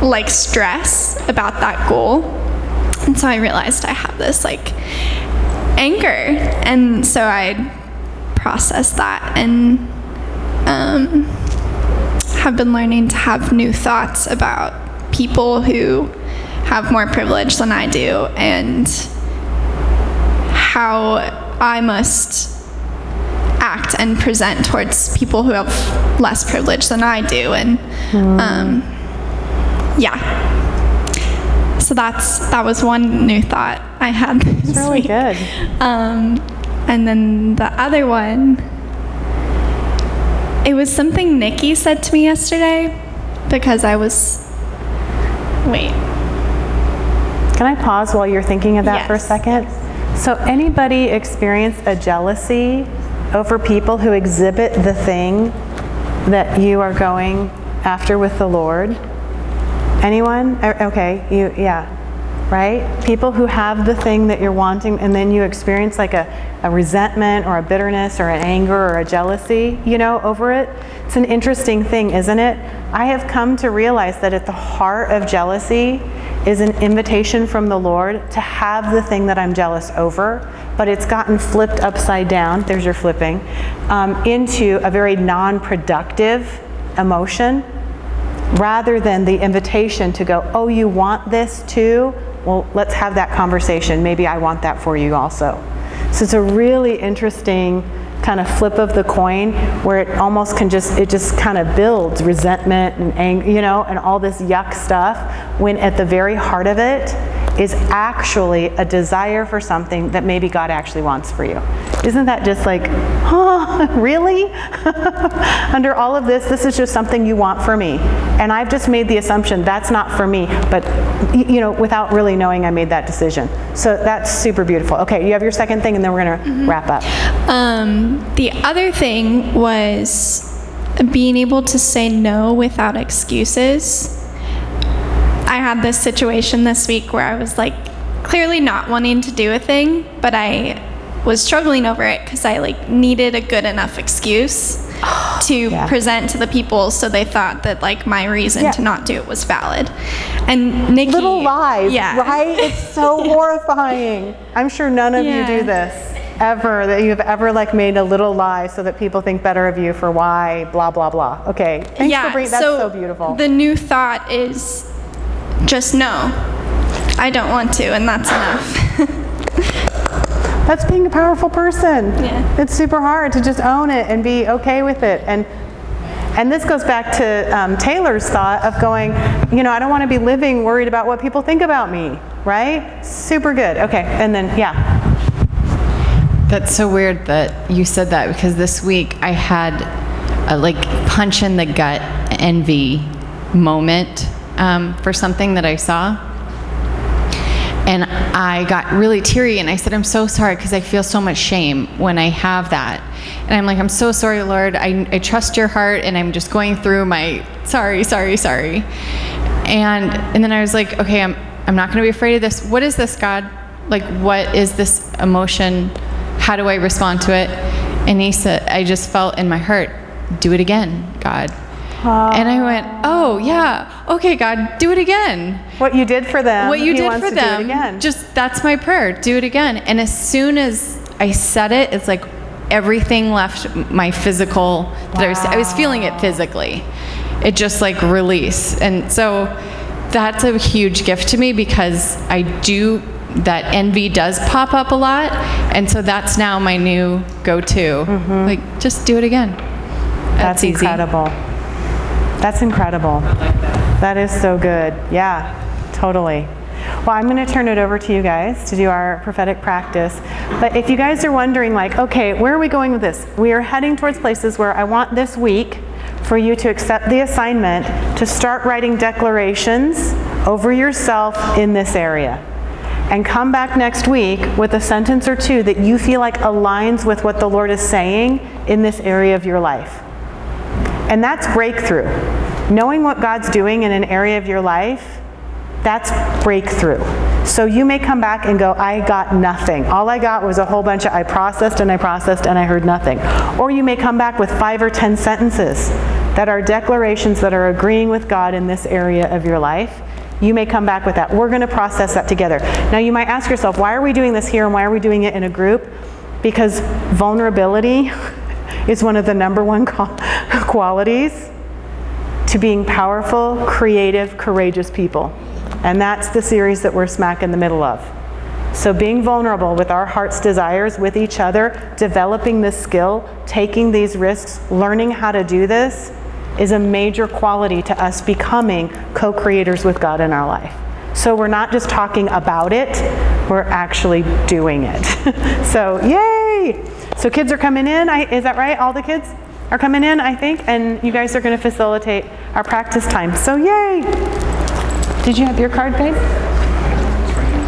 like stress about that goal. And so I realized I have this like anger. And so I processed that and have been learning to have new thoughts about people who have more privilege than I do and how I must act and present towards people who have less privilege than I do. And so that was one new thought I had this It's really week. good. And then the other one, it was something Nikki said to me yesterday because I was, Can I pause while you're thinking of that for a Yes. second? So anybody experience a jealousy over people who exhibit the thing that you are going after with the Lord? Anyone? Okay, right? People who have the thing that you're wanting and then you experience like a resentment or a bitterness or an anger or a jealousy, over it. It's an interesting thing, isn't it? I have come to realize that at the heart of jealousy is an invitation from the Lord to have the thing that I'm jealous over, but it's gotten flipped upside down, there's your flipping, into a very non-productive emotion, rather than the invitation to go, oh, you want this too? Well, let's have that conversation. Maybe I want that for you also. So it's a really interesting kind of flip of the coin where it almost it just kind of builds resentment and anger, and all this yuck stuff, when at the very heart of it is actually a desire for something that maybe God actually wants for you. Isn't that just like, really? Under all of this, this is just something you want for me. And I've just made the assumption that's not for me, but without really knowing I made that decision. So that's super beautiful. Okay, you have your second thing and then we're gonna wrap up. The other thing was being able to say no without excuses. I had this situation this week where I was like clearly not wanting to do a thing, but I was struggling over it because I like needed a good enough excuse to present to the people so they thought that like my reason to not do it was valid. And Nikki, little lies, right? It's so horrifying. I'm sure none of you do this ever, that you've ever like made a little lie so that people think better of you for why blah blah blah. Okay, thanks for bringing that's so beautiful. The new thought is just no, I don't want to, and that's enough. That's being a powerful person. Yeah. It's super hard to just own it and be okay with it. And this goes back to Taylor's thought of going, I don't want to be living worried about what people think about me, right? Super good. Okay, and then, That's so weird that you said that, because this week I had a like punch in the gut envy moment for something that I saw. And I got really teary and I said, I'm so sorry, because I feel so much shame when I have that. And I'm like, I'm so sorry, Lord. I trust your heart and I'm just going through my sorry. And then I was like, okay, I'm not going to be afraid of this. What is this, God? Like, what is this emotion? How do I respond to it? And he said, I just felt in my heart, do it again, God. And I went, oh yeah, okay, God, do it again. What you did for them, What you he did wants for to them, do it again. just that's my prayer, do it again. And as soon as I said it, it's like everything left my physical, that I was feeling it physically. It just like release. And so that's a huge gift to me, because that envy does pop up a lot. And so that's now my new go-to. Like, just do it again. That's easy. Incredible. That's incredible. That is so good. Yeah, totally. Well, I'm going to turn it over to you guys to do our prophetic practice. But if you guys are wondering, like, okay, where are we going with this? We are heading towards places where I want this week for you to accept the assignment to start writing declarations over yourself in this area. And come back next week with a sentence or two that you feel like aligns with what the Lord is saying in this area of your life. And that's breakthrough. Knowing what God's doing in an area of your life, that's breakthrough. So you may come back and go, I got nothing. All I got was a whole bunch of I processed and I heard nothing. Or you may come back with 5 or 10 sentences that are declarations that are agreeing with God in this area of your life, you may come back with that. We're going to process that together. Now you might ask yourself, why are we doing this here and why are we doing it in a group? Because vulnerability is one of the number one qualities to being powerful, creative, courageous people. And that's the series that we're smack in the middle of. So being vulnerable with our heart's desires, with each other, developing this skill, taking these risks, learning how to do this, is a major quality to us becoming co-creators with God in our life. So we're not just talking about it, we're actually doing it. So yay! So kids are coming in, is that right? All the kids are coming in, I think, and you guys are going to facilitate our practice time. So yay! Did you have your card, babe?